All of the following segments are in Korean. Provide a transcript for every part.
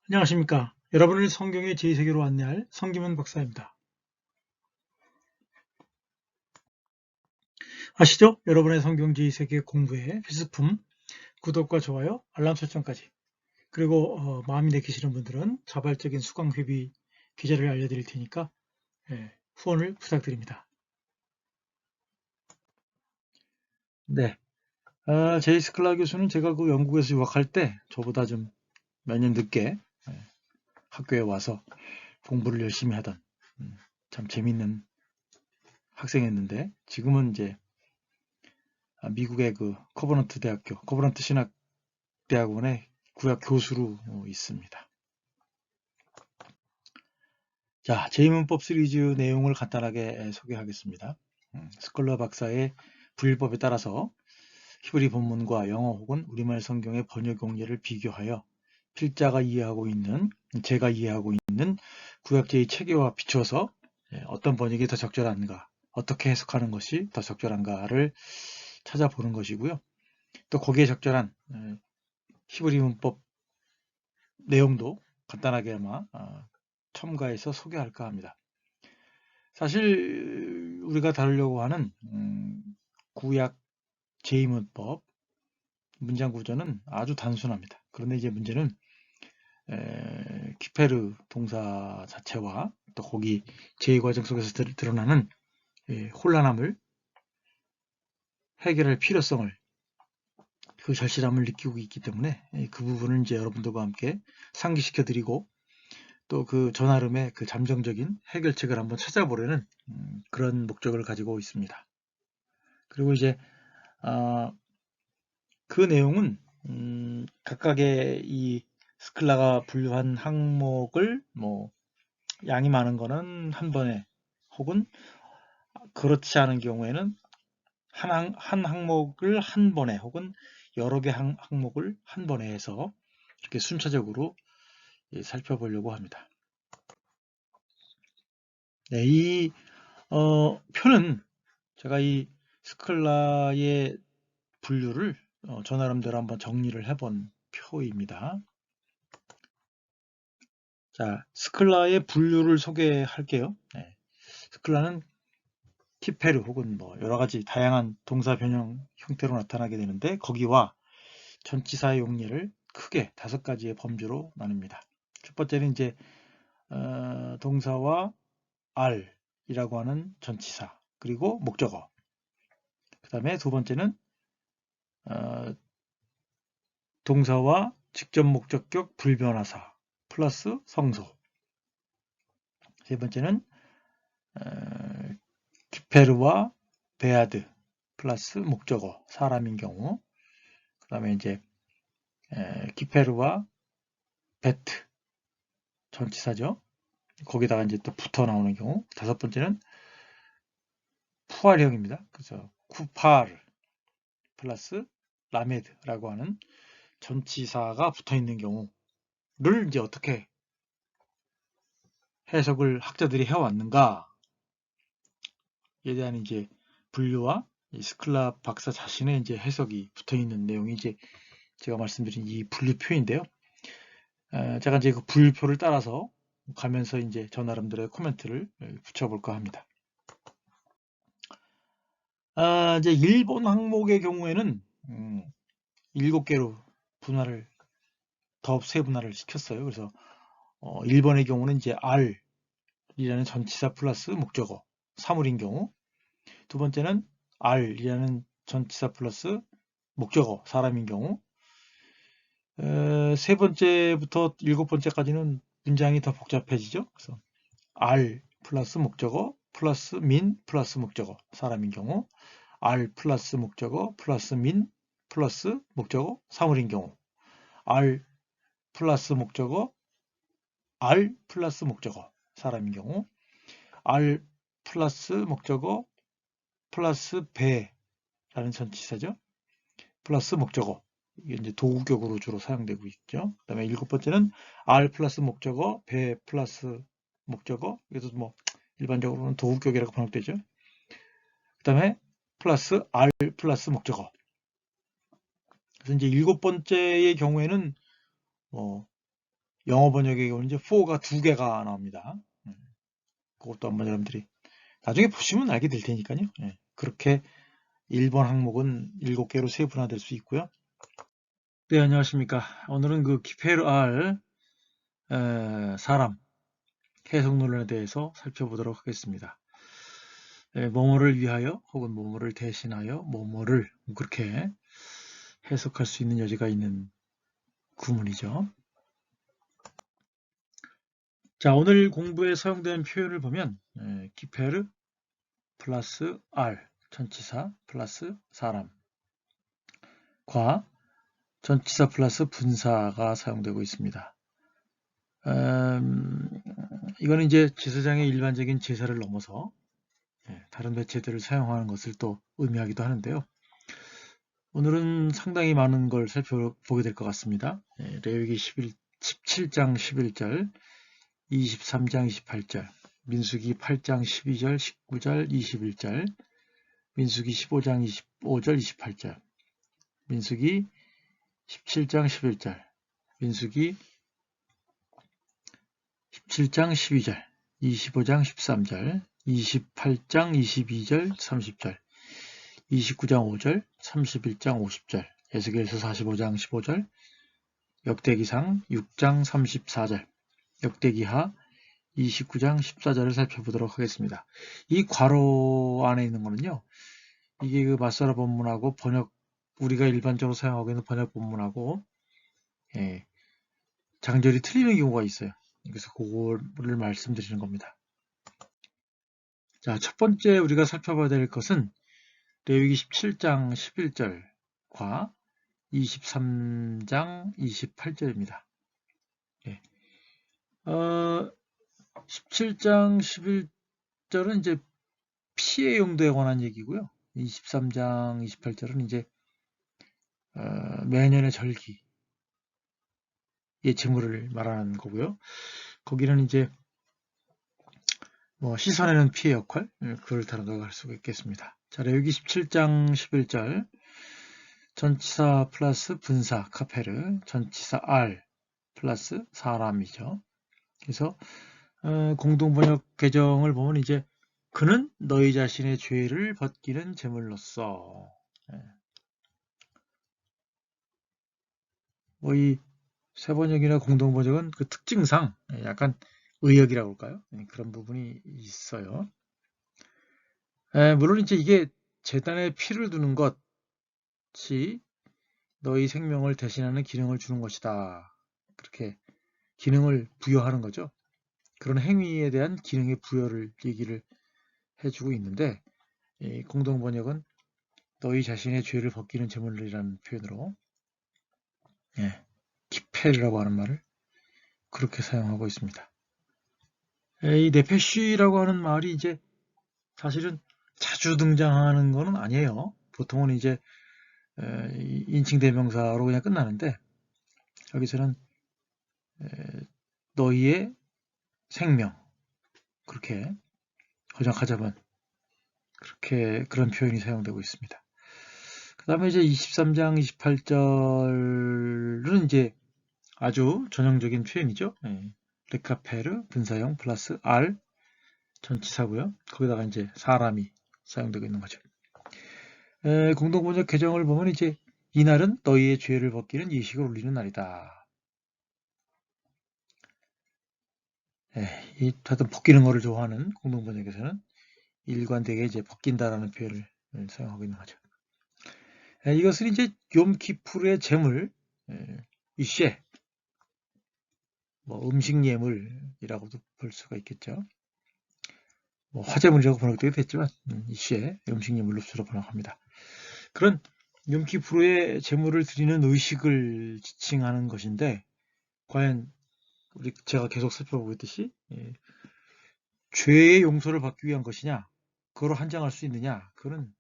안녕하십니까. 여러분을 성경의 제2세계로 안내할 성김은 박사입니다. 아시죠? 여러분의 성경 제2세계 공부의 필수품 구독과 좋아요, 알람 설정까지. 그리고 마음이 내키시는 분들은 자발적인 수강회비 계좌를 알려드릴 테니까 후원을 부탁드립니다. 네, 제이스 클라 교수는 제가 그 영국에서 유학할 때 저보다 좀 몇 년 늦게 학교에 와서 공부를 열심히 하던 참 재밌는 학생이었는데 지금은 이제 미국의 그 커버넌트 대학교, 커버넌트 신학대학원의 구약 교수로 있습니다. 자, 제2문법 시리즈 내용을 간단하게 소개하겠습니다. 스컬러 박사의 분류법에 따라서 히브리 본문과 영어 혹은 우리말 성경의 번역 용례를 비교하여 필자가 이해하고 있는, 제가 이해하고 있는 구약제의 체계와 비춰서 어떤 번역이 더 적절한가, 어떻게 해석하는 것이 더 적절한가를 찾아보는 것이고요. 또 거기에 적절한 히브리 문법 내용도 간단하게 아마 첨가해서 소개할까 합니다. 사실 우리가 다루려고 하는 구약 제2문법 문장 구조는 아주 단순합니다. 그런데 이제 문제는 키페르 동사 자체와 또 거기 제2 과정 속에서 드러나는 혼란함을 해결할 필요성을, 그 절실함을 느끼고 있기 때문에 그 부분을 이제 여러분들과 함께 상기시켜 드리고 또 그 전하름의 그 잠정적인 해결책을 한번 찾아보려는 그런 목적을 가지고 있습니다. 그리고 이제 그 내용은 각각의 이 스클라가 분류한 항목을 양이 많은 거는 한 번에, 혹은 그렇지 않은 경우에는 한 항목을 한 번에, 혹은 여러 개 항목을 한 번에 해서 이렇게 순차적으로 살펴보려고 합니다. 네, 이 표는 제가 이 스클라의 분류를 저 나름대로 한번 정리를 해본 표입니다. 자, 스클라의 분류를 소개할게요. 네, 스클라는 키페르 혹은 여러 가지 다양한 동사 변형 형태로 나타나게 되는데 거기와 전치사의 용례를 크게 5가지의 범주로 나눕니다. 첫 번째는 이제 동사와 R이라고 하는 전치사, 그리고 목적어. 그 다음에 두 번째는 동사와 직접 목적격 불변화사 플러스 성소. 세 번째는 키페르와 베아드 플러스 목적어, 사람인 경우. 그 다음에 이제 키페르와 베트, 전치사죠. 거기다가 이제 또 붙어 나오는 경우. 다섯 번째는 푸알형입니다. 그래서 쿠파르 플러스 라메드라고 하는 전치사가 붙어 있는 경우를 이제 어떻게 해석을 학자들이 해왔는가에 대한 이제 분류와 스클라 박사 자신의 이제 해석이 붙어 있는 내용이 이제 제가 말씀드린 이 분류표인데요. 제가 이제 그 분류표를 따라서 가면서 이제 저 나름대로의 코멘트를 붙여볼까 합니다. 이제 일본 항목의 경우에는 7개로 분할을, 더 세분화를 시켰어요. 그래서 일본의 경우는 이제 R이라는 전치사 플러스 목적어, 사물인 경우. 두 번째는 R이라는 전치사 플러스 목적어, 사람인 경우. 세 번째부터 7번째까지는 문장이 더 복잡해지죠. 그래서 R 플러스 목적어 플러스 민 플러스 목적어, 사람인 경우. R 플러스 목적어 플러스 민 플러스 목적어, 사물인 경우. R 플러스 목적어 R 플러스 목적어, 사람인 경우. R 플러스 목적어 플러스 배라는 전치사죠. 플러스 목적어, 이게 이제 도구격으로 주로 사용되고 있죠. 그 다음에 7번째는 R 플러스 목적어 배 플러스 목적어, 그래서 일반적으로는 도구격이라고 번역되죠. 그 다음에 플러스 R 플러스 목적어. 그래서 이제 7번째의 경우에는 영어 번역에 보면 이제 for가 2개가 나옵니다. 그것도 한번 여러분들이 나중에 보시면 알게 될 테니까요. 그렇게 1번 항목은 7개로 세분화될 수 있고요. 네, 안녕하십니까. 오늘은 그 기페르 R 사람 해석 논란에 대해서 살펴보도록 하겠습니다. 뭐뭐를 위하여 혹은 뭐뭐를 대신하여 뭐뭐를 그렇게 해석할 수 있는 여지가 있는 구문이죠. 자, 오늘 공부에 사용된 표현을 보면 기페르 플러스 R 전치사 플러스 사람과 전치사 플러스 분사가 사용되고 있습니다. 이거는 이제 제사장의 일반적인 제사를 넘어서 다른 매체들을 사용하는 것을 또 의미하기도 하는데요. 오늘은 상당히 많은 걸 살펴보게 될 것 같습니다. 레위기 17장 11절, 23장 28절, 민수기 8장 12절, 19절, 21절, 민수기 15장 25절, 28절, 민수기 17장 11절, 민수기 17장 12절, 25장 13절, 28장 22절, 30절, 29장 5절, 31장 50절, 에스겔서 45장 15절, 역대기상 6장 34절, 역대기하 29장 14절을 살펴보도록 하겠습니다. 이 괄호 안에 있는 거는요, 이게 그 마사라 본문하고 우리가 일반적으로 사용하고 있는 번역 본문하고 장절이 틀리는 경우가 있어요. 그래서 그거를 말씀드리는 겁니다. 자, 첫 번째 우리가 살펴봐야 될 것은 레위기 17장 11절과 23장 28절입니다. 17장 11절은 이제 피해 용도에 관한 얘기고요. 23장 28절은 이제 매년의 절기의 제물을 말하는 거고요. 거기는 이제 뭐 시선에는 피해 역할, 그걸 다루도록 할 수가 있겠습니다. 자, 레위기 17장 11절 전치사 플러스 분사 카페르, 전치사 R 플러스 사람이죠. 그래서 공동번역 개정을 보면 이제 그는 너희 자신의 죄를 벗기는 제물로서 뭐 이 세번역이나 공동번역은 그 특징상 약간 의역이라고 할까요? 그런 부분이 있어요. 물론 이제 이게 제단에 피를 두는 것이 너희 생명을 대신하는 기능을 주는 것이다. 그렇게 기능을 부여하는 거죠. 그런 행위에 대한 기능의 부여를 얘기를 해주고 있는데 공동번역은 너희 자신의 죄를 벗기는 제물이라는 표현으로 키페르라고 하는 말을 그렇게 사용하고 있습니다. 이 네페쉬라고 하는 말이 이제 사실은 자주 등장하는 것은 아니에요. 보통은 이제 인칭 대명사로 그냥 끝나는데 여기서는 너희의 생명 그렇게 번역하자면 그렇게 그런 표현이 사용되고 있습니다. 그 다음에 이제 23장 28절은 이제 아주 전형적인 표현이죠. 레카페르 분사형 플러스 R 전치사고요. 거기다가 이제 사람이 사용되고 있는 거죠. 공동번역 개정을 보면 이제 이날은 너희의 죄를 벗기는 예식을 올리는 날이다. 하여튼 벗기는 거를 좋아하는 공동번역에서는 일관되게 이제 벗긴다라는 표현을 사용하고 있는 거죠. 이것은 이제 욤키푸르의 제물, 이쉐, 뭐 음식 예물이라고도 볼 수가 있겠죠. 뭐 화제물이라고 번역되기도 했지만 이쉐 음식 예물로 주로 번역합니다. 그런 욤키푸르의 제물을 드리는 의식을 지칭하는 것인데 과연 제가 계속 살펴보고 있듯이 죄의 용서를 받기 위한 것이냐, 그걸 한정할 수 있느냐, 그런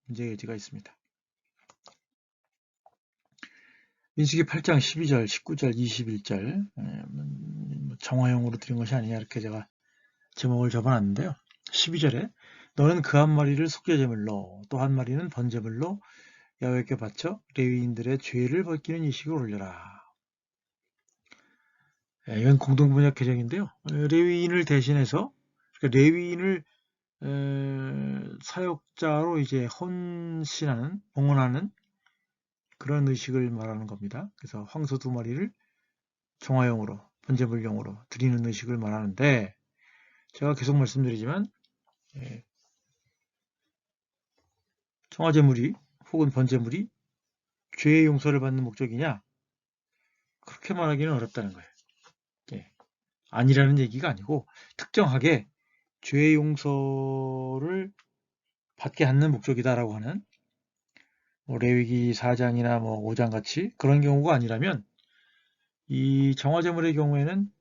문제의 여지가 있습니다. 민수기 8장 12절, 19절, 21절 정화용으로 드린 것이 아니냐 이렇게 제가 제목을 적어놨는데요. 12절에 너는 그 한 마리를 속죄제물로 또 한 마리는 번제물로 야훼께 바쳐 레위인들의 죄를 벗기는 이식을 올려라. 이건 공동번역 개정인데요. 레위인을 대신해서, 그러니까 레위인을 사역자로 이제 헌신하는, 봉헌하는 그런 의식을 말하는 겁니다. 그래서 황소 2마리를 정화용으로, 번제물용으로 드리는 의식을 말하는데, 제가 계속 말씀드리지만 정화제물이 혹은 번제물이 죄의 용서를 받는 목적이냐? 그렇게 말하기는 어렵다는 거예요. 아니라는 얘기가 아니고 특정하게 죄의 용서를 받게 하는 목적이다라고 하는 레위기 4장이나 5장 같이 그런 경우가 아니라면 이 정화제물의 경우에는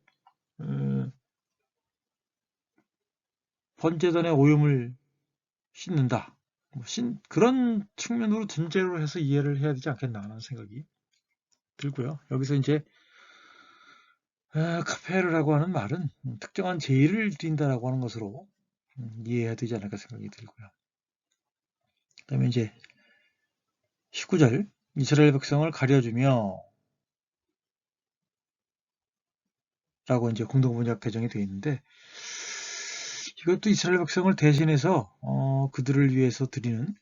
번제단의 오염을 씻는다. 그런 측면으로 전제로 해서 이해를 해야 되지 않겠나 하는 생각이 들고요. 여기서 이제 카페르라고 하는 말은 특정한 제의를 드린다라고 하는 것으로 이해해야 되지 않을까 생각이 들고요. 그 다음에 이제 19절 이스라엘 백성을 가려주며 라고 이제 공동번역 개정이 되어 있는데 이것도 이스라엘 백성을 대신해서 그들을 위해서 드리는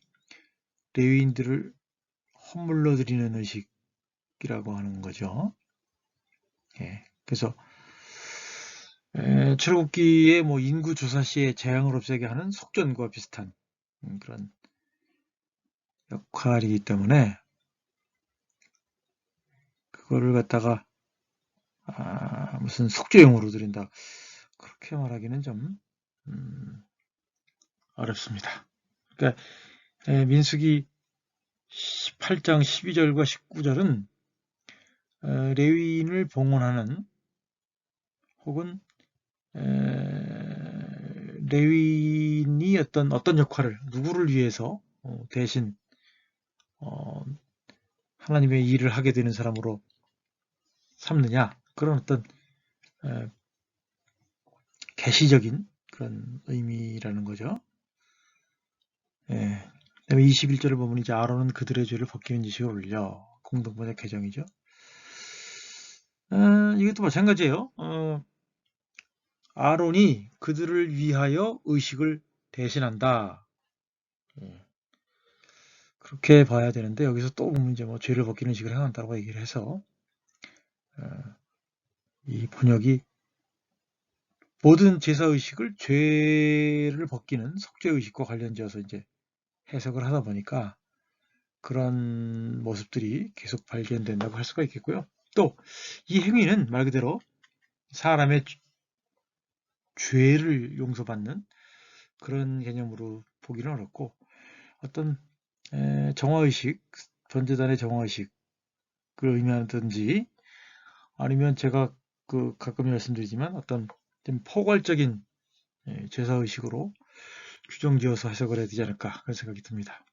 레위인들을 헌물로 드리는 의식이라고 하는 거죠. 그래서 출애굽기의 인구 조사 시에 재앙을 없애게 하는 속전과 비슷한 그런 역할이기 때문에 그거를 갖다가 무슨 속죄용으로 드린다 그렇게 말하기는 좀 어렵습니다. 그러니까 민수기 18장 12절과 19절은 레위인을 봉헌하는 혹은 레위인이 어떤 역할을 누구를 위해서 대신 하나님의 일을 하게 되는 사람으로 삼느냐 그런 어떤 계시적인 그런 의미라는 거죠. 그다음에 21절을 보면 이제 아론은 그들의 죄를 벗기는 지식을 올려 공동번역 개정이죠. 이것도 마찬가지예요. 아론이 그들을 위하여 의식을 대신한다. 그렇게 봐야 되는데 여기서 또 보면 이제 죄를 벗기는 의식을 행한다고 얘기를 해서 이 번역이 모든 제사 의식을 죄를 벗기는 속죄 의식과 관련지어서 이제 해석을 하다 보니까 그런 모습들이 계속 발견된다고 할 수가 있겠고요. 또 이 행위는 말 그대로 사람의 죄를 용서받는 그런 개념으로 보기는 어렵고 어떤 정화의식, 전제단의 정화의식을 의미하든지 아니면 제가 가끔 말씀드리지만 어떤 좀 포괄적인 제사의식으로 규정지어서 해석을 해야 되지 않을까 그런 생각이 듭니다.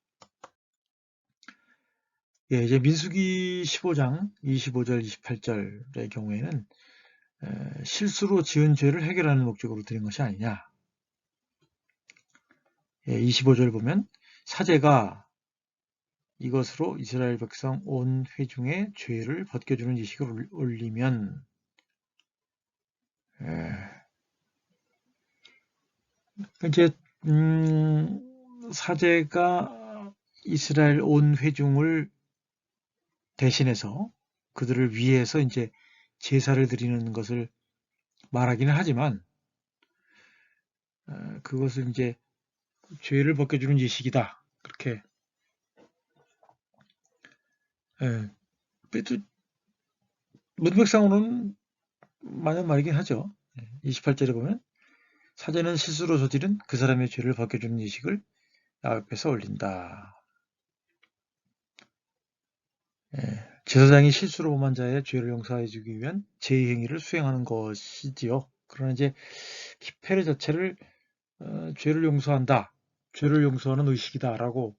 이제 민수기 15장 25절 28절의 경우에는 실수로 지은 죄를 해결하는 목적으로 드린 것이 아니냐. 25절 보면 사제가 이것으로 이스라엘 백성 온 회중의 죄를 벗겨주는 이식을 올리면 이제 사제가 이스라엘 온 회중을 대신해서 그들을 위해서 이제 제사를 드리는 것을 말하기는 하지만 그것을 이제 죄를 벗겨주는 예식이다. 그렇게 문맥상으로는 맞는 말이긴 하죠. 28절에 보면 사제는 실수로 저지른 그 사람의 죄를 벗겨주는 예식을 앞에서 올린다. 제사장이 실수로 범한 자의 죄를 용서해 주기 위한 제의 행위를 수행하는 것이지요. 그러나 이제 키페르 자체를 죄를 용서한다, 죄를 용서하는 의식이다라고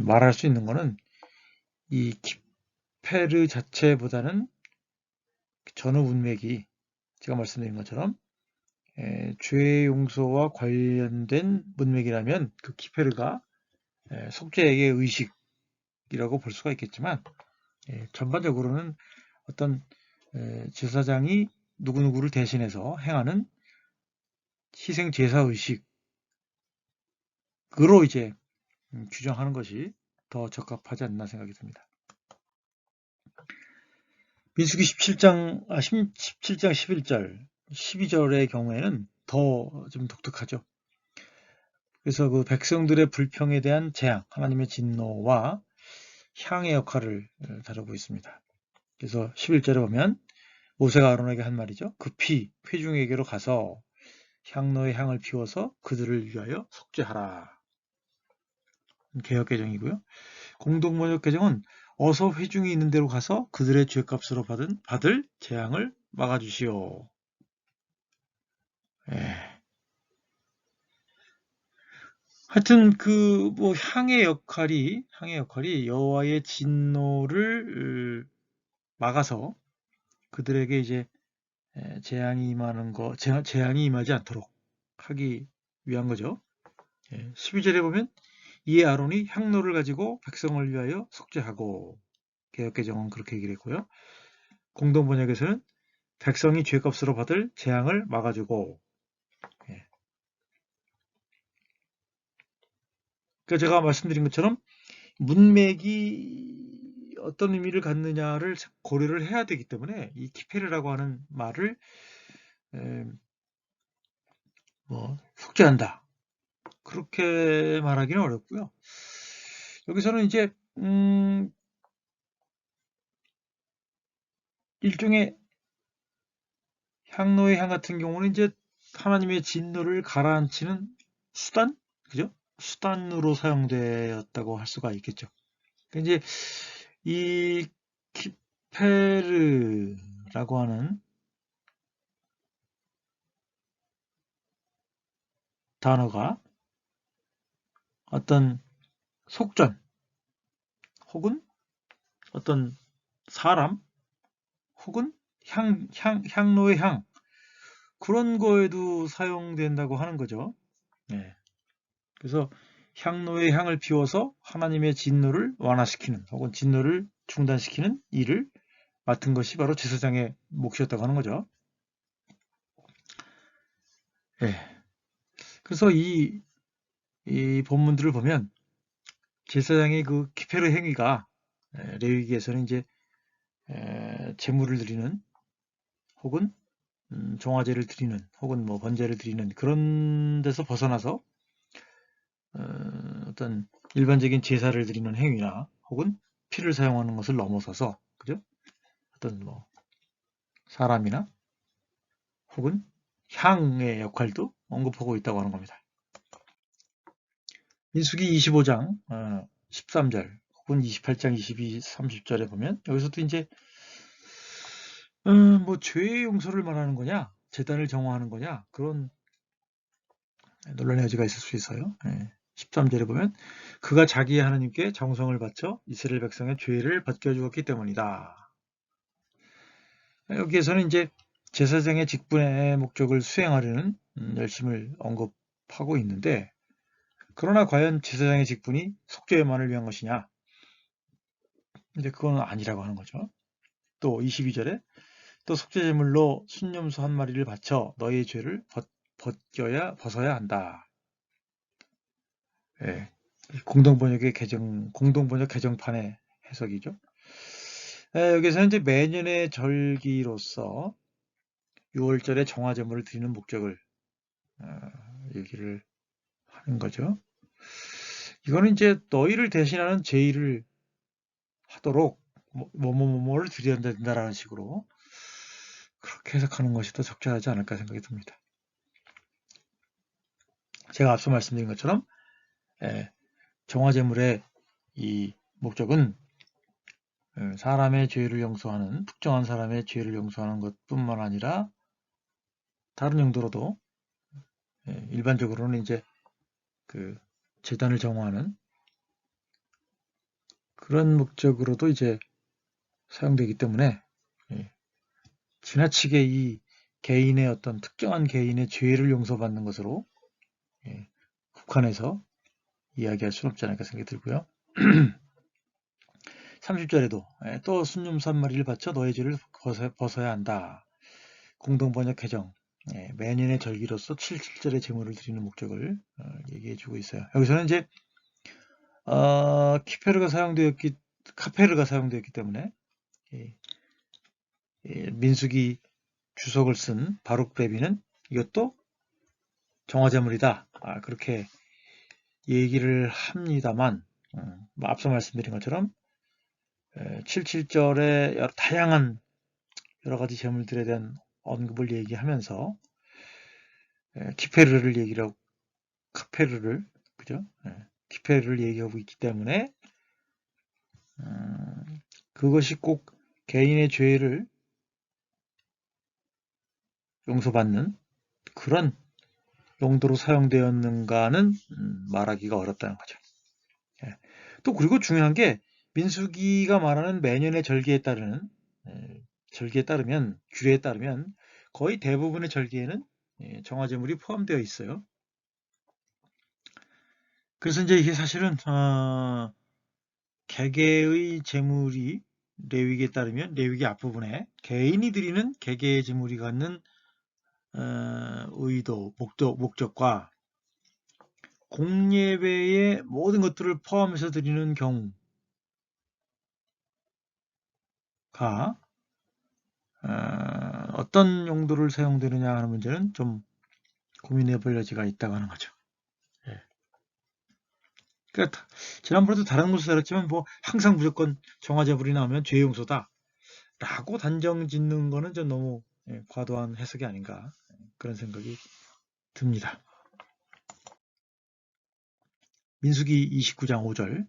말할 수 있는 것은 이 키페르 자체보다는 전후 문맥이 제가 말씀드린 것처럼 죄 용서와 관련된 문맥이라면 그 키페르가 속죄의 의식이라고 볼 수가 있겠지만 전반적으로는 어떤 제사장이 누구누구를 대신해서 행하는 희생 제사 의식으로 이제 규정하는 것이 더 적합하지 않나 생각이 듭니다. 민수기 17장 11절, 12절의 경우에는 더 좀 독특하죠. 그래서 그 백성들의 불평에 대한 재앙, 하나님의 진노와 향의 역할을 다루고 있습니다. 그래서 11절에 보면 모세가 아론에게 한 말이죠. 급히 회중에게로 가서 향로의 향을 피워서 그들을 위하여 속죄하라. 개역개정이고요. 공동번역개정은 어서 회중이 있는 데로 가서 그들의 죄값으로 받을 재앙을 막아주시오. 하여튼 그 뭐 향의 역할이 여호와의 진노를 막아서 그들에게 이제 재앙이 임하지 않도록 하기 위한 거죠. 12절에 보면 이에 아론이 향로를 가지고 백성을 위하여 속죄하고, 개역개정은 그렇게 얘기를 했고요. 공동번역에서는 백성이 죄값으로 받을 재앙을 막아주고. 그러니까 제가 말씀드린 것처럼 문맥이 어떤 의미를 갖느냐를 고려를 해야 되기 때문에 이 키페르라고 하는 말을 속죄한다, 그렇게 말하기는 어렵고요. 여기서는 이제 일종의 향로의 향 같은 경우는 이제 하나님의 진노를 가라앉히는 수단, 그죠? 수단으로 사용되었다고 할 수가 있겠죠. 이제 이 키페르라고 하는 단어가 어떤 속전 혹은 어떤 사람 혹은 향로의 향, 그런 거에도 사용된다고 하는 거죠. 그래서 향로의 향을 피워서 하나님의 진노를 완화시키는 혹은 진노를 중단시키는 일을 맡은 것이 바로 제사장의 몫이었다고 하는 거죠. 그래서 이 본문들을 보면 제사장의 그 키페르 행위가 레위기에서는 이제 제물을 드리는 혹은 종화제를 드리는 혹은 뭐 번제를 드리는 그런 데서 벗어나서 어떤 일반적인 제사를 드리는 행위나 혹은 피를 사용하는 것을 넘어서서, 그죠? 어떤 뭐 사람이나 혹은 향의 역할도 언급하고 있다고 하는 겁니다. 민수기 25장 13절 혹은 28장 22, 30절에 보면 여기서도 이제 뭐 죄의 용서를 말하는 거냐, 제단을 정화하는 거냐, 그런 논란의 여지가 있을 수 있어요. 13절에 보면 그가 자기의 하나님께 정성을 바쳐 이스라엘 백성의 죄를 벗겨주었기 때문이다. 여기에서는 이제 제사장의 직분의 목적을 수행하려는 열심을 언급하고 있는데, 그러나 과연 제사장의 직분이 속죄만을 위한 것이냐? 근데 그건 아니라고 하는 거죠. 또 22절에 또 속죄제물로 순념소 한 마리를 바쳐 너희의 죄를 벗어야 한다. 공동번역 개정판의 해석이죠. 여기서 이제 매년의 절기로서 6월절에 정화제물을 드리는 목적을 얘기를 하는 거죠. 이거는 이제 너희를 대신하는 제의를 하도록 뭐를 드려야 된다라는 식으로 그렇게 해석하는 것이 더 적절하지 않을까 생각이 듭니다. 제가 앞서 말씀드린 것처럼 정화제물의 이 목적은 사람의 죄를 용서하는, 특정한 사람의 죄를 용서하는 것뿐만 아니라 다른 용도로도 일반적으로는 이제 그 제단을 정화하는 그런 목적으로도 이제 사용되기 때문에 지나치게 이 개인의 어떤 특정한 개인의 죄를 용서받는 것으로 국한해서 이야기할 수는 없지 않을까 생각이 들고요. 30절에도 또 순념수 한 마리를 바쳐 너의 죄를 벗어야 한다. 공동번역 개정 매년의 절기로서 77절의 제물을 드리는 목적을 얘기해주고 있어요. 여기서는 이제 카페르가 사용되었기 때문에 민수기 주석을 쓴 바룩 레비는 이것도 정화제물이다. 그렇게 얘기를 합니다만 앞서 말씀드린 것처럼 77절에 다양한 여러 가지 제물들에 대한 언급을 얘기하면서 카페르를 얘기하고 있기 때문에 그것이 꼭 개인의 죄를 용서받는 그런 용도로 사용되었는가는 말하기가 어렵다는 거죠. 또 그리고 중요한 게 민수기가 말하는 매년의 절기에 따르면 규례에 따르면 거의 대부분의 절기에는 정화제물이 포함되어 있어요. 그래서 이제 이게 사실은 개개의 제물이 레위기에 따르면 레위기 앞부분에 개인이 드리는 개개의 제물이 갖는 의도, 목적과 공예배의 모든 것들을 포함해서 드리는 경우가 어떤 용도를 사용되느냐 하는 문제는 좀 고민해 볼 여지가 있다고 하는 거죠. 그러니까 지난번에도 다른 곳에서 다뤘지만 뭐 항상 무조건 정화제물이 나오면 죄용서다 라고 단정 짓는 거는 좀 너무 과도한 해석이 아닌가 그런 생각이 듭니다. 민수기 29장 5절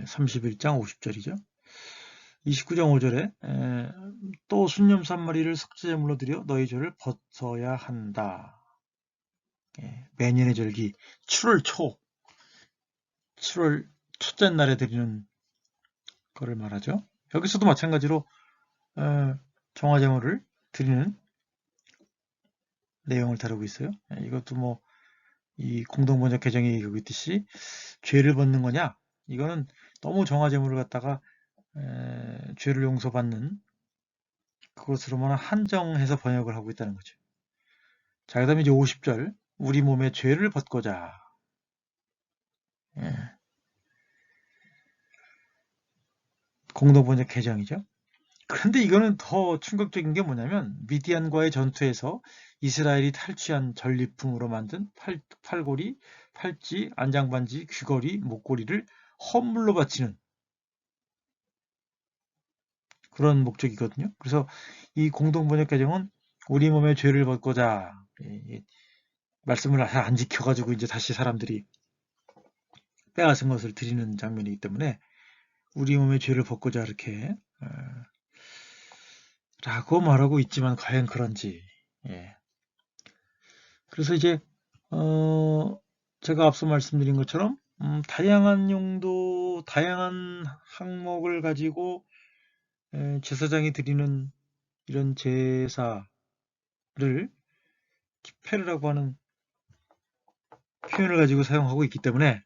31장 50절이죠. 29장 5절에 또 순념수 한 마리를 속죄제물로 드려 너희 죄를 벗어야 한다. 매년의 절기 7월 첫째 날에 드리는 거를 말하죠. 여기서도 마찬가지로 정화제물을 드리는 내용을 다루고 있어요. 이것도 뭐 이 공동번역 개정이 얘기하고 있듯이 죄를 벗는 거냐? 이거는 너무 정화제물을 갖다가 죄를 용서받는 그것으로만 한정해서 번역을 하고 있다는 거죠. 자, 그 다음에 이제 50절 우리 몸의 죄를 벗고자 공동번역 개정이죠. 그런데 이거는 더 충격적인 게 뭐냐면 미디안과의 전투에서 이스라엘이 탈취한 전리품으로 만든 팔고리, 팔찌, 안장반지, 귀걸이, 목걸이를 헌물로 바치는 그런 목적이거든요. 그래서 이 공동번역 개정은 우리 몸의 죄를 벗고자 말씀을 잘 안 지켜가지고 이제 다시 사람들이 빼앗은 것을 드리는 장면이기 때문에 우리 몸의 죄를 벗고자 이렇게 라고 말하고 있지만 과연 그런지 그래서 이제 제가 앞서 말씀드린 것처럼 다양한 용도, 다양한 항목을 가지고 제사장이 드리는 이런 제사를 키페르라고 하는 표현을 가지고 사용하고 있기 때문에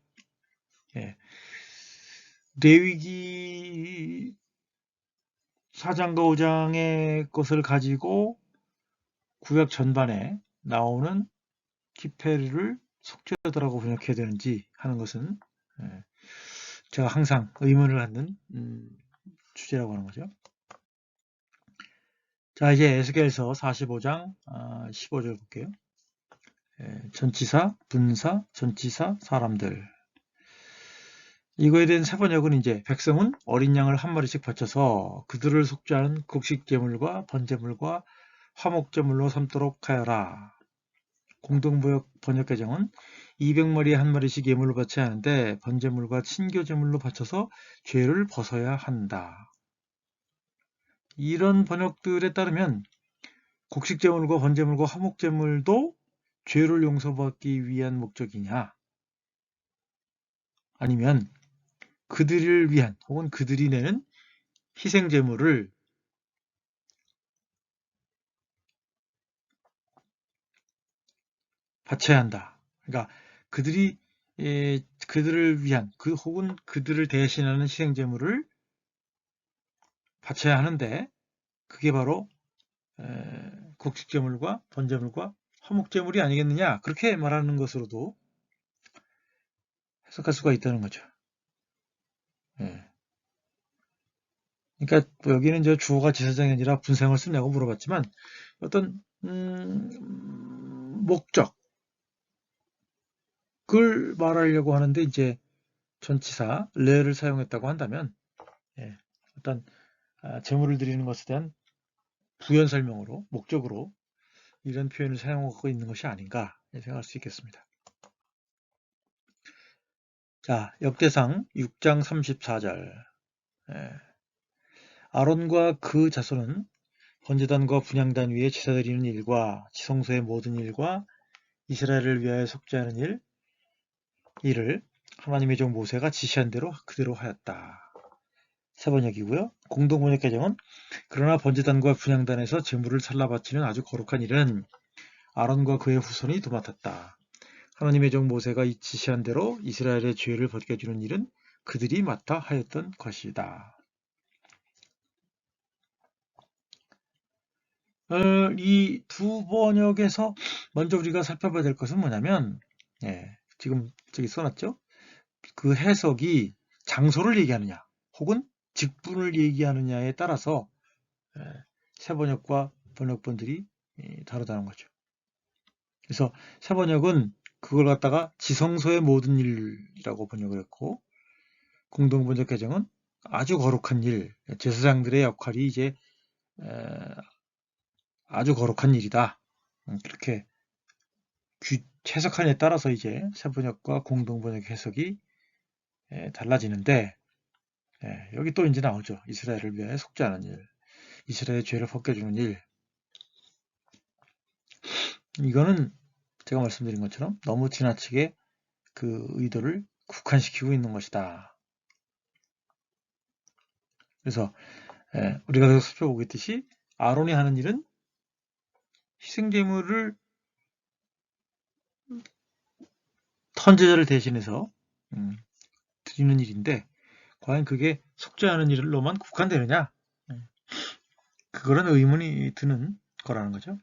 레위기 4장과 5장의 것을 가지고 구약 전반에 나오는 키페르를 속죄하더라고 번역해야 되는지 하는 것은 제가 항상 의문을 갖는 주제라고 하는 거죠. 자, 이제 에스겔서 45장 15절 볼게요. 전치사, 분사, 전치사, 사람들. 이거에 대한 세 번역은 이제 백성은 어린 양을 한 마리씩 바쳐서 그들을 속죄하는 곡식제물과 번제물과 화목제물로 삼도록 하여라. 공동번역 개정은 200마리에 한 마리씩 예물로 바쳐야 하는데 번제물과 친교제물로 바쳐서 죄를 벗어야 한다. 이런 번역들에 따르면 곡식제물과 번제물과 화목제물도 죄를 용서받기 위한 목적이냐 아니면 그들을 위한 혹은 그들이 내는 희생제물을 바쳐야 한다. 그러니까 그들을 위한 혹은 그들을 대신하는 희생제물을 바쳐야 하는데 그게 바로 국직재물과 번재물과 화목재물이 아니겠느냐, 그렇게 말하는 것으로도 해석할 수가 있다는 거죠. 예. 그러니까 뭐 여기는 저 주어가 지사장이 아니라 분사형을 쓰냐고 물어봤지만 어떤 목적을 말하려고 하는데 이제 전치사 레를 사용했다고 한다면 어떤 재물을 드리는 것에 대한 부연 설명으로, 목적으로 이런 표현을 사용하고 있는 것이 아닌가 생각할 수 있겠습니다. 자, 역대상 6장 34절. 아론과 그 자손은 번제단과 분향단 위에 제사 드리는 일과 지성소의 모든 일과 이스라엘을 위하여 속죄하는 일을 하나님의 종 모세가 지시한 대로 그대로 하였다. 세번역이고요. 공동번역 개정은 그러나 번제단과 분향단에서 제물을 살라 바치는 아주 거룩한 일은 아론과 그의 후손이 도맡았다. 하나님의 종 모세가 지시한 대로 이스라엘의 죄를 벗겨주는 일은 그들이 맡아 하였던 것이다. 이 두 번역에서 먼저 우리가 살펴봐야 될 것은 뭐냐면, 지금 저기 써놨죠? 그 해석이 장소를 얘기하느냐 혹은 직분을 얘기하느냐에 따라서 세 번역과 번역본들이 다르다는 거죠. 그래서 세 번역은 그걸 갖다가 지성소의 모든 일이라고 번역을 했고, 공동번역 개정은 아주 거룩한 일, 제사장들의 역할이 이제 아주 거룩한 일이다. 그렇게 해석한에 따라서 이제 세번역과 공동번역 해석이 달라지는데, 여기 또 이제 나오죠. 이스라엘을 위해 속죄하는 일, 이스라엘의 죄를 벗겨주는 일. 이거는 제가 말씀드린 것처럼 너무 지나치게 그 의도를 국한시키고 있는 것이다. 그래서 우리가 계속 살펴보고 있듯이 아론이 하는 일은 희생제물을 헌제자를 대신해서 드리는 일인데 과연 그게 속죄하는 일로만 국한되느냐? 그거는 의문이 드는 거라는 거죠.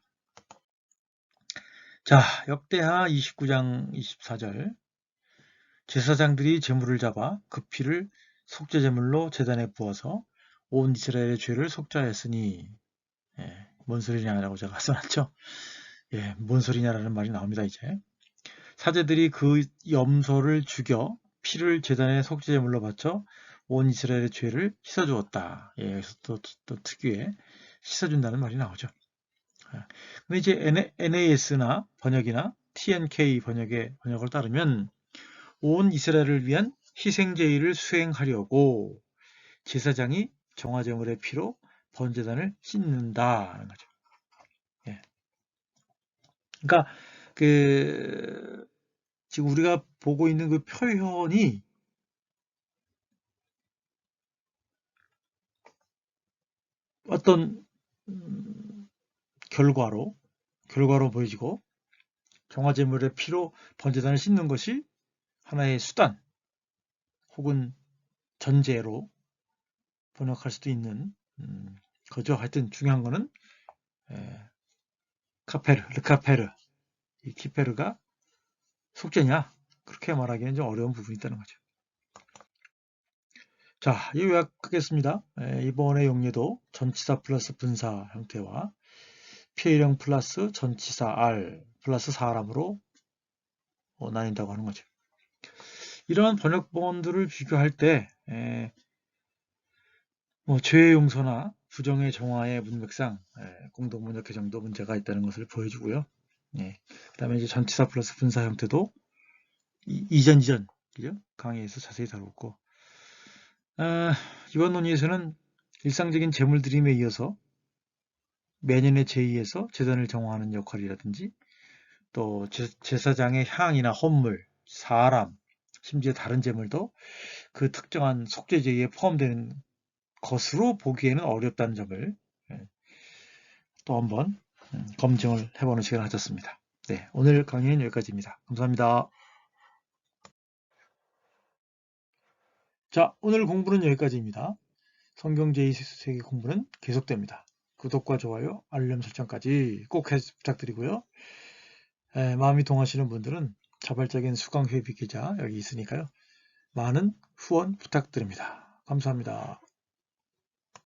자, 역대하 29장 24절. 제사장들이 제물을 잡아 그 피를 속죄제물로 제단에 부어서 온 이스라엘의 죄를 속죄하였으니, 뭔 소리냐라고 제가 써놨죠. 뭔 소리냐라는 말이 나옵니다. 이제 사제들이 그 염소를 죽여 피를 제단에 속죄제물로 바쳐 온 이스라엘의 죄를 씻어주었다. 여기서 또 특유의 씻어준다는 말이 나오죠. 근데 이제 NAS나 번역이나 TNK 번역을 따르면 온 이스라엘을 위한 희생제의를 수행하려고 제사장이 정화제물의 피로 번제단을 씻는다는 거죠. 그러니까 지금 우리가 보고 있는 그 표현이 어떤 결과로 보여지고, 정화제물의 피로 번제단을 씻는 것이 하나의 수단 혹은 전제로 번역할 수도 있는 거죠. 하여튼 중요한 거는 르카페르, 이 키페르가 속죄냐, 그렇게 말하기는 좀 어려운 부분이 있다는 거죠. 자, 요약하겠습니다. 이번의 용례도 전치사 플러스 분사 형태와 피해령 플러스 전치사 R 플러스 사람으로 나뉜다고 하는 거죠. 이러한 번역본들을 비교할 때 죄의 용서나 부정의 정화의 문맥상 공동번역 개정도 문제가 있다는 것을 보여주고요. 그 다음에 이제 전치사 플러스 분사 형태도 이전 강의에서 자세히 다뤘고, 이번 논의에서는 일상적인 재물드림에 이어서 매년의 제의에서 제단을 정화하는 역할이라든지, 또 제사장의 향이나 헌물, 사람, 심지어 다른 재물도 그 특정한 속죄제의에 포함되는 것으로 보기에는 어렵다는 점을 또 한번 검증을 해보는 시간을 가졌습니다. 네, 오늘 강의는 여기까지입니다. 감사합니다. 자, 오늘 공부는 여기까지입니다. 성경 제2세기 공부는 계속됩니다. 구독과 좋아요, 알림 설정까지 꼭 부탁드리고요. 마음이 동하시는 분들은 자발적인 수강회비 계좌 여기 있으니까요. 많은 후원 부탁드립니다. 감사합니다.